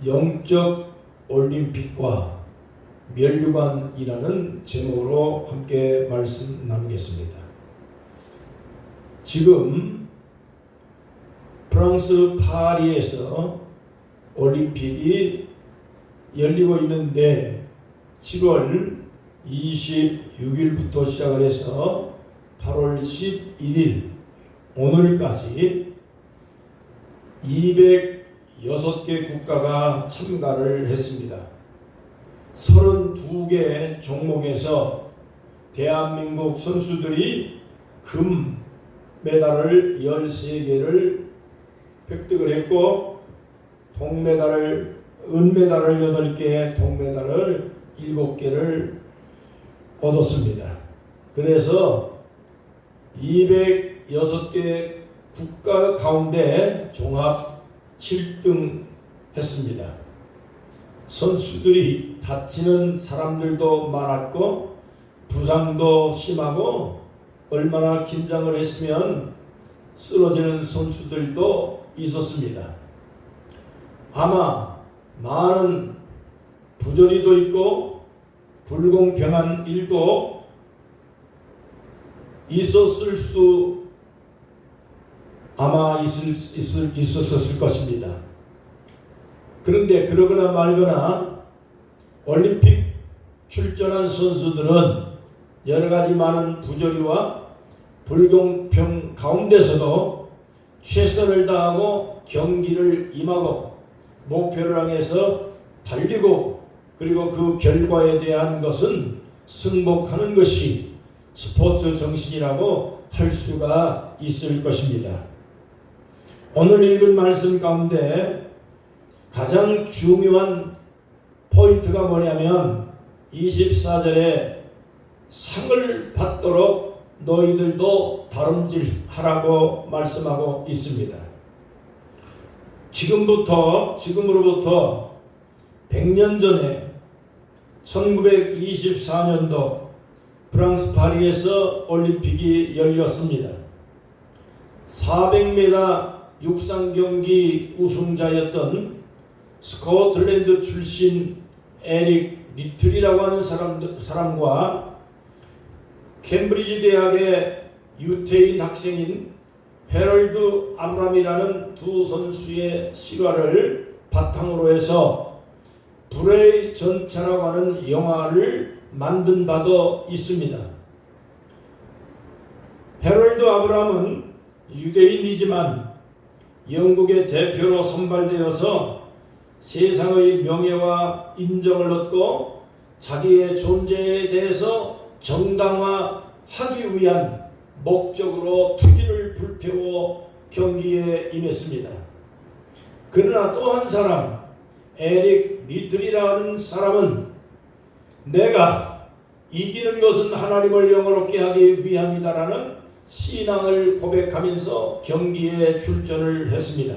영적 올림픽과 면류관이라는 제목으로 함께 말씀 나누겠습니다. 지금 프랑스 파리에서 올림픽이 열리고 있는데 7월 26일부터 시작을 해서 8월 11일 오늘까지 206개 국가가 참가를 했습니다. 32개 종목에서 대한민국 선수들이 금 메달을 13개를 획득을 했고 은메달을 8개, 동메달을 7개를 얻었습니다. 그래서 206개 국가 가운데 종합 7등 했습니다. 선수들이 다치는 사람들도 많았고 부상도 심하고 얼마나 긴장을 했으면 쓰러지는 선수들도 있었습니다. 아마 많은 부조리도 있고 불공평한 일도 있었을 수 아마 있었을 것입니다. 그런데 그러거나 말거나 올림픽 출전한 선수들은 여러 가지 많은 부조리와 불공평 가운데서도 최선을 다하고 경기를 임하고 목표를 향해서 달리고 그리고 그 결과에 대한 것은 승복하는 것이 스포츠 정신이라고 할 수가 있을 것입니다. 오늘 읽은 말씀 가운데 가장 중요한 포인트가 뭐냐면 24절에 상을 받도록 너희들도 다름질하라고 말씀하고 있습니다. 지금으로부터 100년 전에 1924년도 프랑스 파리에서 올림픽이 열렸습니다. 400m 육상 경기 우승자였던 스코틀랜드 출신 에릭 리틀이라고 하는 사람과 캠브리지 대학의 유태인 학생인 헤럴드 아브람이라는 두 선수의 실화를 바탕으로 해서 불의 전차라고 하는 영화를 만든 바도 있습니다. 헤럴드 아브람은 유대인이지만 영국의 대표로 선발되어서 세상의 명예와 인정을 얻고 자기의 존재에 대해서 정당화하기 위한 목적으로 투기를 불태워 경기에 임했습니다. 그러나 또 한 사람 에릭 리틀이라는 사람은 내가 이기는 것은 하나님을 영화롭게 하기 위함이다라는 신앙을 고백하면서 경기에 출전을 했습니다.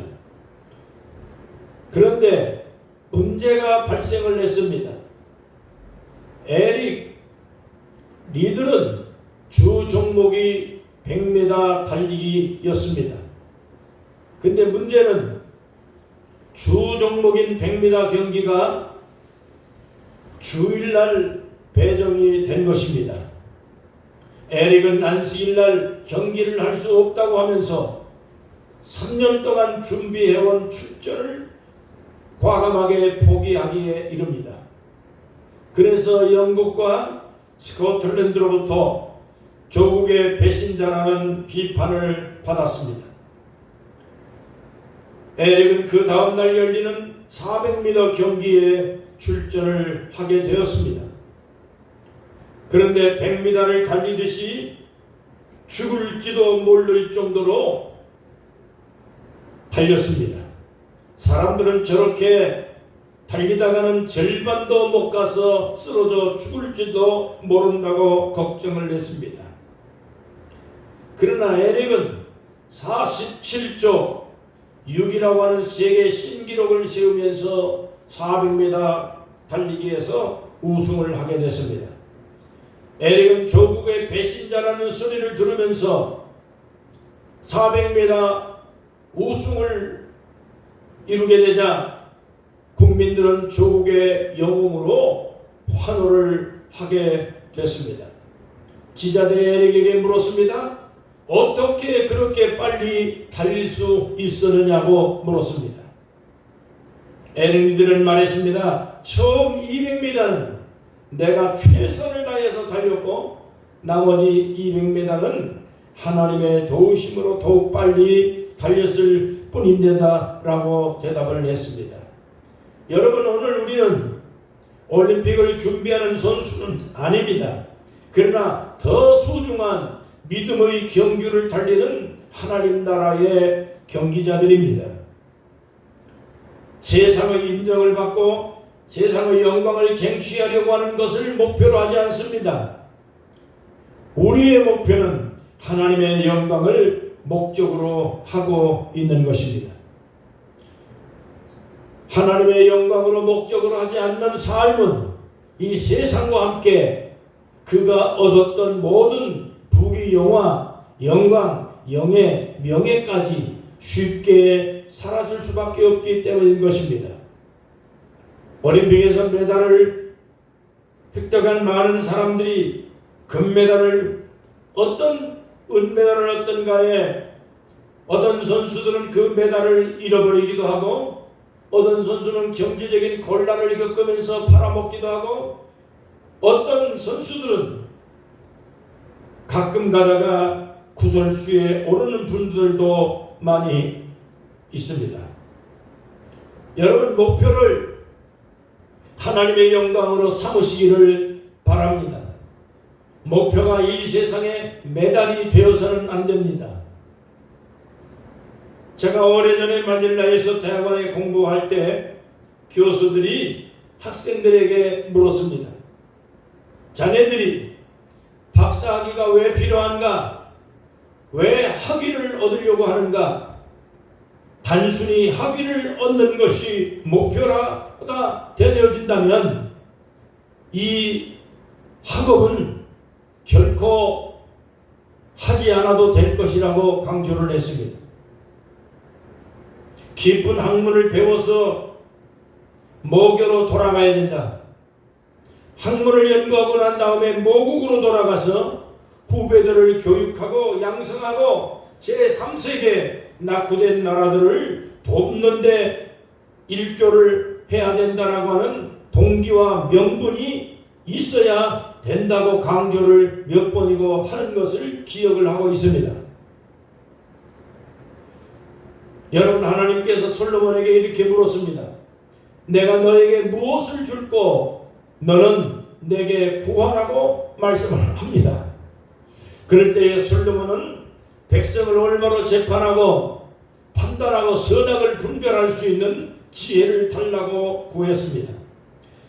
그런데 문제가 발생을 했습니다. 에릭 리들은 주 종목이 100m 달리기였습니다. 근데 문제는 주 종목인 100m 경기가 주일날 배정이 된 것입니다. 에릭은 안식일날 경기를 할 수 없다고 하면서 3년 동안 준비해온 출전을 과감하게 포기하기에 이릅니다. 그래서 영국과 스코틀랜드로부터 조국의 배신자라는 비판을 받았습니다. 에릭은 그 다음날 열리는 400m 경기에 출전을 하게 되었습니다. 그런데 100m를 달리듯이 죽을지도 모를 정도로 달렸습니다. 사람들은 저렇게 달리다가는 절반도 못 가서 쓰러져 죽을지도 모른다고 걱정을 했습니다. 그러나 에릭은 47초 6이라고 하는 세계 신기록을 세우면서 400m 달리기에서 우승을 하게 됐습니다. 에릭은 조국의 배신자라는 소리를 들으면서 400m 우승을 이루게 되자 국민들은 조국의 영웅으로 환호를 하게 됐습니다. 기자들이 에릭에게 물었습니다. 어떻게 그렇게 빨리 달릴 수 있었느냐고 물었습니다. 에릭들은 말했습니다. 처음 200m는 내가 최선을 다해서 달렸고 나머지 200m는 하나님의 도우심으로 더욱 빨리 달렸을 뿐인데다 라고 대답을 했습니다. 여러분, 오늘 우리는 올림픽을 준비하는 선수는 아닙니다. 그러나 더 소중한 믿음의 경주를 달리는 하나님 나라의 경기자들입니다. 세상의 인정을 받고 세상의 영광을 쟁취하려고 하는 것을 목표로 하지 않습니다. 우리의 목표는 하나님의 영광을 목적으로 하고 있는 것입니다. 하나님의 영광으로 목적으로 하지 않는 삶은 이 세상과 함께 그가 얻었던 모든 부귀 영화, 영광, 영예, 명예까지 쉽게 사라질 수밖에 없기 때문인 것입니다. 올림픽에서 메달을 획득한 많은 사람들이 금메달을 어떤 은메달을 얻든 간에 어떤 선수들은 그 메달을 잃어버리기도 하고 어떤 선수는 경제적인 곤란을 겪으면서 팔아먹기도 하고 어떤 선수들은 가끔 가다가 구설수에 오르는 분들도 많이 있습니다. 여러분, 목표를 하나님의 영광으로 삼으시기를 바랍니다. 목표가 이 세상에 메달이 되어서는 안 됩니다. 제가 오래전에 마닐라에서 대학원에 공부할 때 교수들이 학생들에게 물었습니다. 자네들이 박사학위가 왜 필요한가? 왜 학위를 얻으려고 하는가? 단순히 학위를 얻는 것이 목표가 되어진다면 이 학업은 결코 하지 않아도 될 것이라고 강조를 했습니다. 깊은 학문을 배워서 모교로 돌아가야 된다. 학문을 연구하고 난 다음에 모국으로 돌아가서 후배들을 교육하고 양성하고 제3세계 낙후된 나라들을 돕는 데 일조를 해야 된다라고 하는 동기와 명분이 있어야 된다고 강조를 몇 번이고 하는 것을 기억을 하고 있습니다. 여러분, 하나님께서 솔로몬에게 이렇게 물었습니다. 내가 너에게 무엇을 줄고 너는 내게 구하라고 말씀을 합니다. 그럴 때에 솔로몬은 백성을 올바로 재판하고 판단하고 선악을 분별할 수 있는 지혜를 달라고 구했습니다.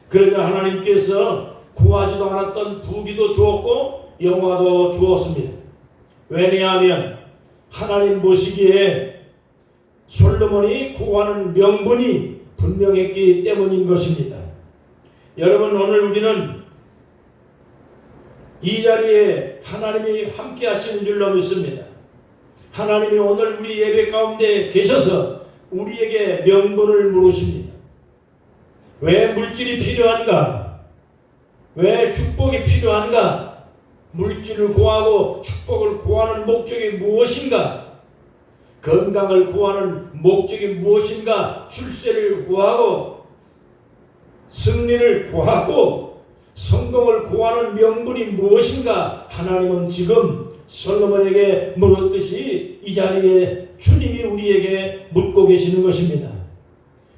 그러자 하나님께서 구하지도 않았던 부귀도 주었고 영화도 주었습니다. 왜냐하면 하나님 보시기에 솔로몬이 구하는 명분이 분명했기 때문인 것입니다. 여러분, 오늘 우리는 이 자리에 하나님이 함께 하시는 줄로 믿습니다. 하나님이 오늘 우리 예배 가운데 계셔서 우리에게 명분을 물으십니다. 왜 물질이 필요한가? 왜 축복이 필요한가? 물질을 구하고 축복을 구하는 목적이 무엇인가? 건강을 구하는 목적이 무엇인가? 출세를 구하고 승리를 구하고 성공을 구하는 명분이 무엇인가? 하나님은 지금 솔로몬에게 물었듯이 이 자리에 주님이 우리에게 묻고 계시는 것입니다.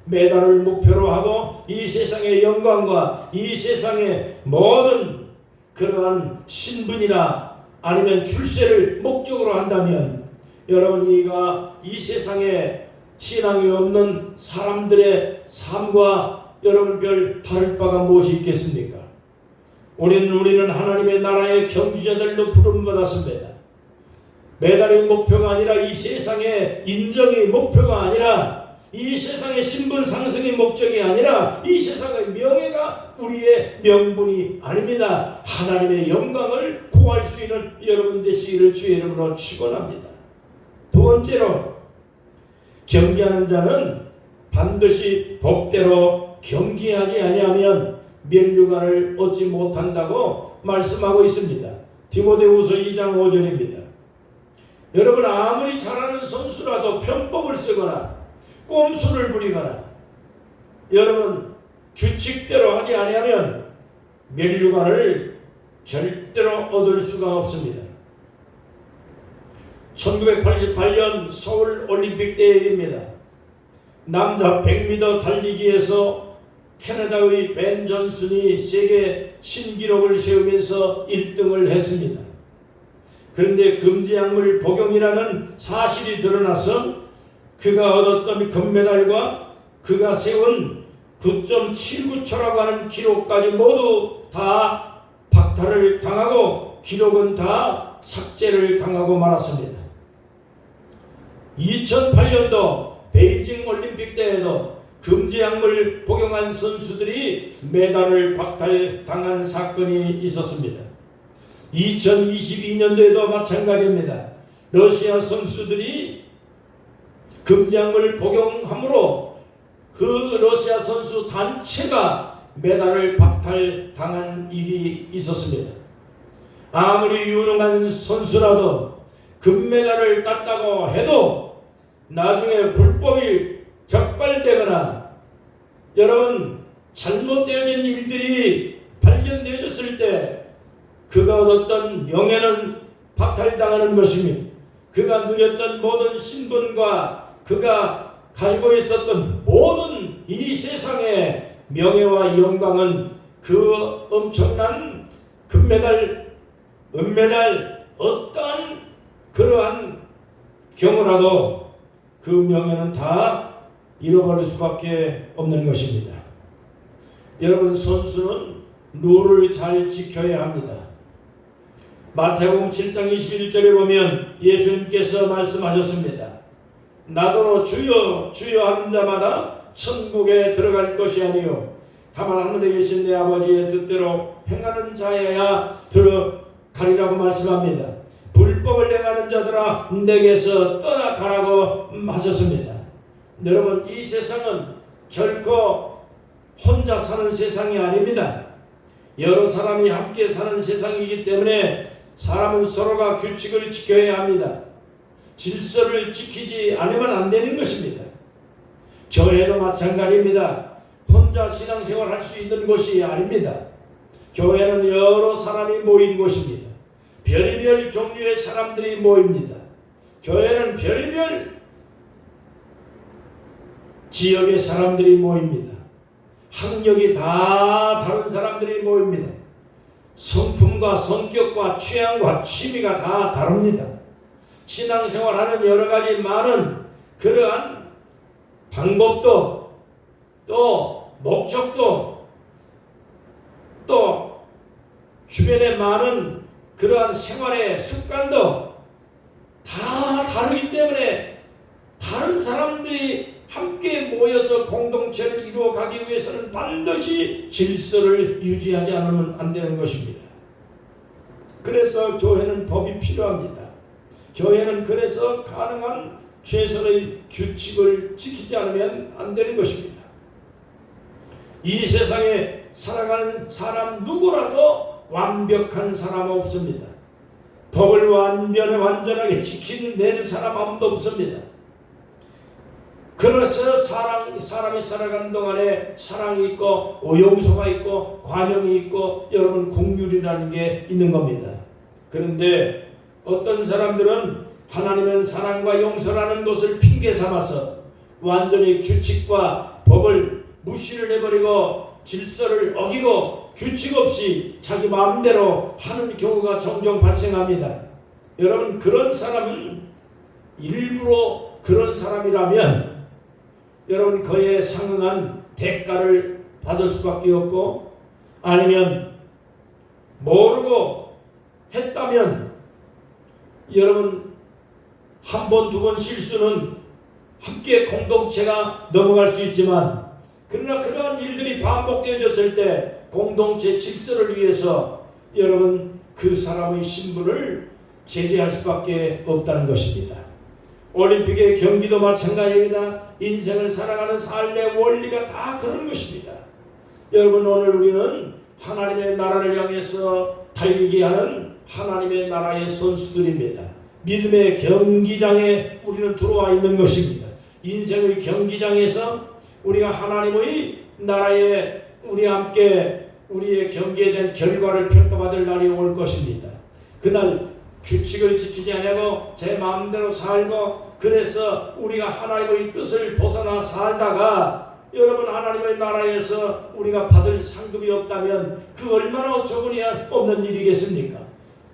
메달을 목표로 하고 이 세상의 영광과 이 세상의 모든 그러한 신분이나 아니면 출세를 목적으로 한다면 여러분, 이 세상에 신앙이 없는 사람들의 삶과 여러분 별 다를 바가 무엇이 있겠습니까? 우리는 하나님의 나라의 경주자들로 부름받았습니다. 메달이 목표가 아니라 이 세상의 인정이 목표가 아니라 이 세상의 신분 상승이 목적이 아니라 이 세상의 명예가 우리의 명분이 아닙니다. 하나님의 영광을 구할 수 있는 여러분 되시기를 주의 이름으로 축원합니다. 두 번째로, 경계하는 자는 반드시 법대로 경계하지 아니하면 면류관을 얻지 못한다고 말씀하고 있습니다. 디모데후서 2장 5절입니다. 여러분, 아무리 잘하는 선수라도 편법을 쓰거나 꼼수를 부리거나 여러분 규칙대로 하지 아니하면 면류관을 절대로 얻을 수가 없습니다. 1988년 서울 올림픽 때 일입니다. 남자 100m 달리기에서 캐나다의 벤 존슨이 세계 신기록을 세우면서 1등을 했습니다. 그런데 금지약물 복용이라는 사실이 드러나서 그가 얻었던 금메달과 그가 세운 9.79초라고 하는 기록까지 모두 다 박탈을 당하고 기록은 다 삭제를 당하고 말았습니다. 2008년도 베이징 올림픽 때에도 금지약물 복용한 선수들이 메달을 박탈당한 사건이 있었습니다. 2022년도에도 마찬가지입니다. 러시아 선수들이 금지약물 복용함으로 그 러시아 선수 단체가 메달을 박탈당한 일이 있었습니다. 아무리 유능한 선수라도 금메달을 땄다고 해도 나중에 불법이 적발되거나 여러분 잘못되어진 일들이 발견되어졌을 때 그가 얻었던 명예는 박탈당하는 것입니다. 그가 누렸던 모든 신분과 그가 가지고 있었던 모든 이 세상의 명예와 영광은 그 엄청난 금메달, 은메달 어떠한 그러한 경우라도 그 명예는 다 잃어버릴 수밖에 없는 것입니다. 여러분, 선수는 룰을 잘 지켜야 합니다. 마태복음 7장 21절에 보면 예수님께서 말씀하셨습니다. 나더러 주여 주여 하는 자마다 천국에 들어갈 것이 아니요 다만 하늘에 계신 내 아버지의 뜻대로 행하는 자여야 들어가리라고 말씀합니다. 불법을 행하는 자들아 내게서 떠나가라고 하셨습니다. 여러분, 이 세상은 결코 혼자 사는 세상이 아닙니다. 여러 사람이 함께 사는 세상이기 때문에 사람은 서로가 규칙을 지켜야 합니다. 질서를 지키지 않으면 안 되는 것입니다. 교회도 마찬가지입니다. 혼자 신앙생활 할 수 있는 곳이 아닙니다. 교회는 여러 사람이 모인 곳입니다. 별의별 종류의 사람들이 모입니다. 교회는 별의별 지역의 사람들이 모입니다. 학력이 다 다른 사람들이 모입니다. 성품과 성격과 취향과 취미가 다 다릅니다. 신앙생활하는 여러 가지 많은 그러한 방법도 또 목적도 또 주변에 많은 그러한 생활의 습관도 다 다르기 때문에 다른 사람들이 함께 모여서 공동체를 이루어가기 위해서는 반드시 질서를 유지하지 않으면 안 되는 것입니다. 그래서 교회는 법이 필요합니다. 교회는 그래서 가능한 최선의 규칙을 지키지 않으면 안 되는 것입니다. 이 세상에 살아가는 사람 누구라도 완벽한 사람 없습니다. 법을 완전하게 지키는 사람 아무도 없습니다. 그래서 사람이 살아가는 동안에 사랑이 있고 오용서가 있고 관용이 있고 여러분 긍휼이라는 게 있는 겁니다. 그런데 어떤 사람들은 하나님은 사랑과 용서라는 것을 핑계 삼아서 완전히 규칙과 법을 무시를 해버리고 질서를 어기고 규칙 없이 자기 마음대로 하는 경우가 종종 발생합니다. 여러분, 그런 사람은 일부러 그런 사람이라면 여러분 그에 상응한 대가를 받을 수밖에 없고 아니면 모르고 했다면 여러분 한 번, 두 번 실수는 함께 공동체가 넘어갈 수 있지만 그러나 그러한 일들이 반복되어졌을 때 공동체 질서를 위해서 여러분 그 사람의 신분을 제재할 수밖에 없다는 것입니다. 올림픽의 경기도 마찬가지입니다. 인생을 살아가는 삶의 원리가 다 그런 것입니다. 여러분, 오늘 우리는 하나님의 나라를 향해서 달리게 하는 하나님의 나라의 선수들입니다. 믿음의 경기장에 우리는 들어와 있는 것입니다. 인생의 경기장에서 우리가 하나님의 나라에 우리 함께 우리의 경기에 대한 결과를 평가받을 날이 올 것입니다. 그날 규칙을 지키지 않고 제 마음대로 살고 그래서 우리가 하나님의 뜻을 벗어나 살다가 여러분, 하나님의 나라에서 우리가 받을 상급이 없다면 그 얼마나 어처구니 없는 일이겠습니까?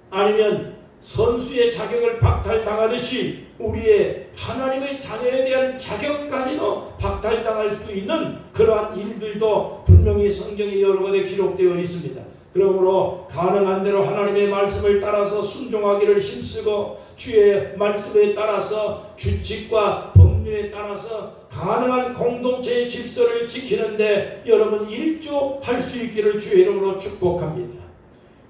아니면 선수의 자격을 박탈당하듯이 우리의 하나님의 자녀에 대한 자격까지도 박탈당할 수 있는 그러한 일들도 분명히 성경에 여러 곳에 기록되어 있습니다. 그러므로 가능한 대로 하나님의 말씀을 따라서 순종하기를 힘쓰고 주의 말씀에 따라서 규칙과 법률에 따라서 가능한 공동체의 질서를 지키는데 여러분 일조할 수 있기를 주의 이름으로 축복합니다.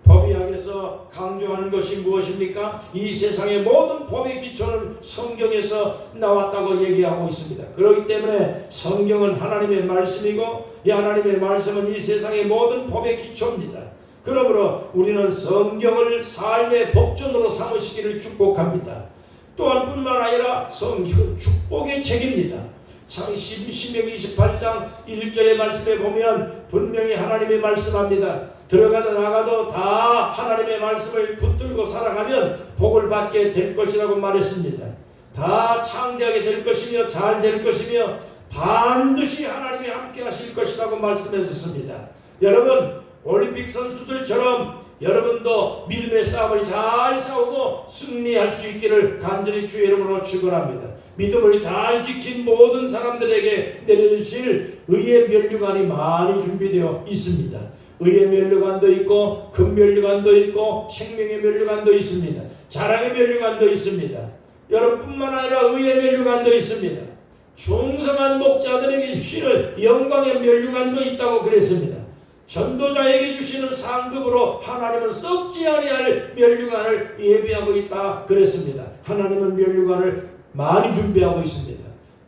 법의학에서 강조하는 것이 무엇입니까? 이 세상의 모든 법의 기초는 성경에서 나왔다고 얘기하고 있습니다. 그렇기 때문에 성경은 하나님의 말씀이고 이 하나님의 말씀은 이 세상의 모든 법의 기초입니다. 그러므로 우리는 성경을 삶의 법전으로 삼으시기를 축복합니다. 또한 뿐만 아니라 성경은 축복의 책입니다. 신명기 28장 1절의 말씀에 보면 분명히 하나님이 말씀합니다. 들어가도 나가도 다 하나님의 말씀을 붙들고 살아가면 복을 받게 될 것이라고 말했습니다. 다 창대하게 될 것이며 잘 될 것이며 반드시 하나님이 함께 하실 것이라고 말씀했습니다. 여러분, 올림픽 선수들처럼 여러분도 믿음의 싸움을 잘 싸우고 승리할 수 있기를 간절히 주의 이름으로 축원합니다. 믿음을 잘 지킨 모든 사람들에게 내려주실 의의 면류관이 많이 준비되어 있습니다. 의의 면류관도 있고 금면류관도 있고 생명의 면류관도 있습니다. 자랑의 면류관도 있습니다. 여러분뿐만 아니라 의의 면류관도 있습니다. 충성한 목자들에게 주시는 영광의 면류관도 있다고 그랬습니다. 전도자에게 주시는 상급으로 하나님은 썩지 아니할 면류관을 예비하고 있다 그랬습니다. 하나님은 면류관을 많이 준비하고 있습니다.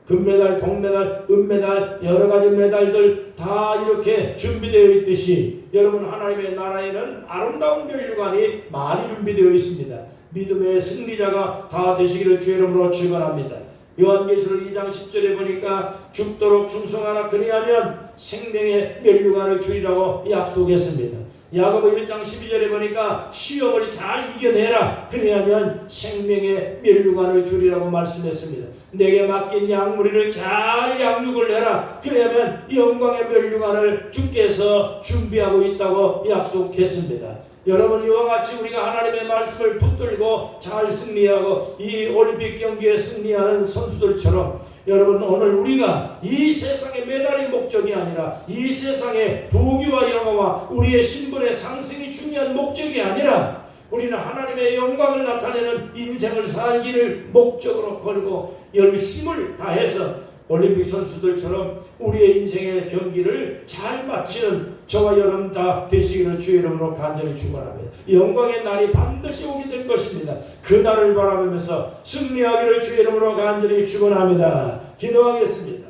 금메달, 동메달, 은메달, 여러 가지 메달들 다 이렇게 준비되어 있듯이 여러분, 하나님의 나라에는 아름다운 면류관이 많이 준비되어 있습니다. 믿음의 승리자가 다 되시기를 주의 이름으로 축원합니다. 요한계시록 2장 10절에 보니까 죽도록 충성하라 그리하면 생명의 면류관을 주리라고 약속했습니다. 야고보 1장 12절에 보니까 시험을 잘 이겨내라 그리하면 생명의 면류관을 주리라고 말씀했습니다. 내게 맡긴 양무리를 잘 양육을 해라 그리하면 영광의 면류관을 주께서 준비하고 있다고 약속했습니다. 여러분, 이와 같이 우리가 하나님의 말씀을 붙들고 잘 승리하고 이 올림픽 경기에 승리하는 선수들처럼 여러분, 오늘 우리가 이 세상의 메달이 목적이 아니라 이 세상의 부귀와 영화와 우리의 신분의 상승이 중요한 목적이 아니라 우리는 하나님의 영광을 나타내는 인생을 살기를 목적으로 걸고 열심을 다해서 올림픽 선수들처럼 우리의 인생의 경기를 잘 마치는 저와 여러분 다 되시기를 주의 이름으로 간절히 축원합니다. 영광의 날이 반드시 오게 될 것입니다. 그 날을 바라보면서 승리하기를 주의 이름으로 간절히 축원합니다. 기도하겠습니다.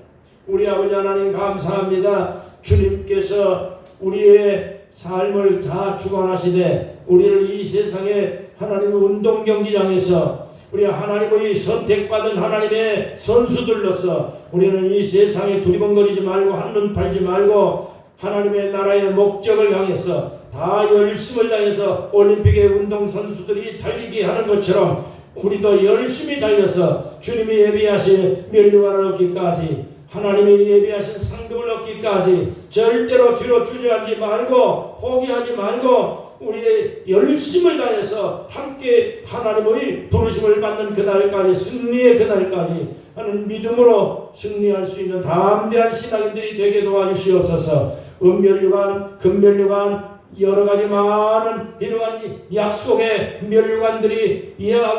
우리 아버지 하나님 감사합니다. 주님께서 우리의 삶을 다 주관하시되 우리를 이 세상의 하나님의 운동 경기장에서 우리 하나님의 선택받은 하나님의 선수들로서 우리는 이 세상에 두리번거리지 말고 한눈 팔지 말고 하나님의 나라의 목적을 향해서 다 열심을 다해서 올림픽의 운동선수들이 달리게 하는 것처럼 우리도 열심히 달려서 주님이 예비하신 면류관을 얻기까지 하나님이 예비하신 상급을 얻기까지 절대로 뒤로 주저앉지 말고 포기하지 말고 우리의 열심을 다해서 함께 하나님의 부르심을 받는 그날까지 승리의 그날까지 하는 믿음으로 승리할 수 있는 담대한 신앙인들이 되게 도와주시옵소서. 은면류관, 금면류관 여러 가지 많은 이러한 약속의 면류관들이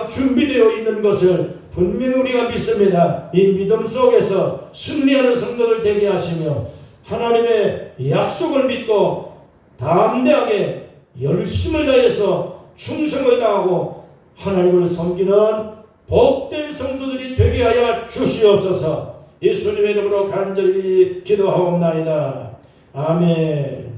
준비되어 있는 것을 분명히 우리가 믿습니다. 이 믿음 속에서 승리하는 성도들 되게 하시며 하나님의 약속을 믿고 담대하게 열심을 다해서 충성을 다하고 하나님을 섬기는 복된 성도들이 되게 하여 주시옵소서. 예수님의 이름으로 간절히 기도하옵나이다. 아멘.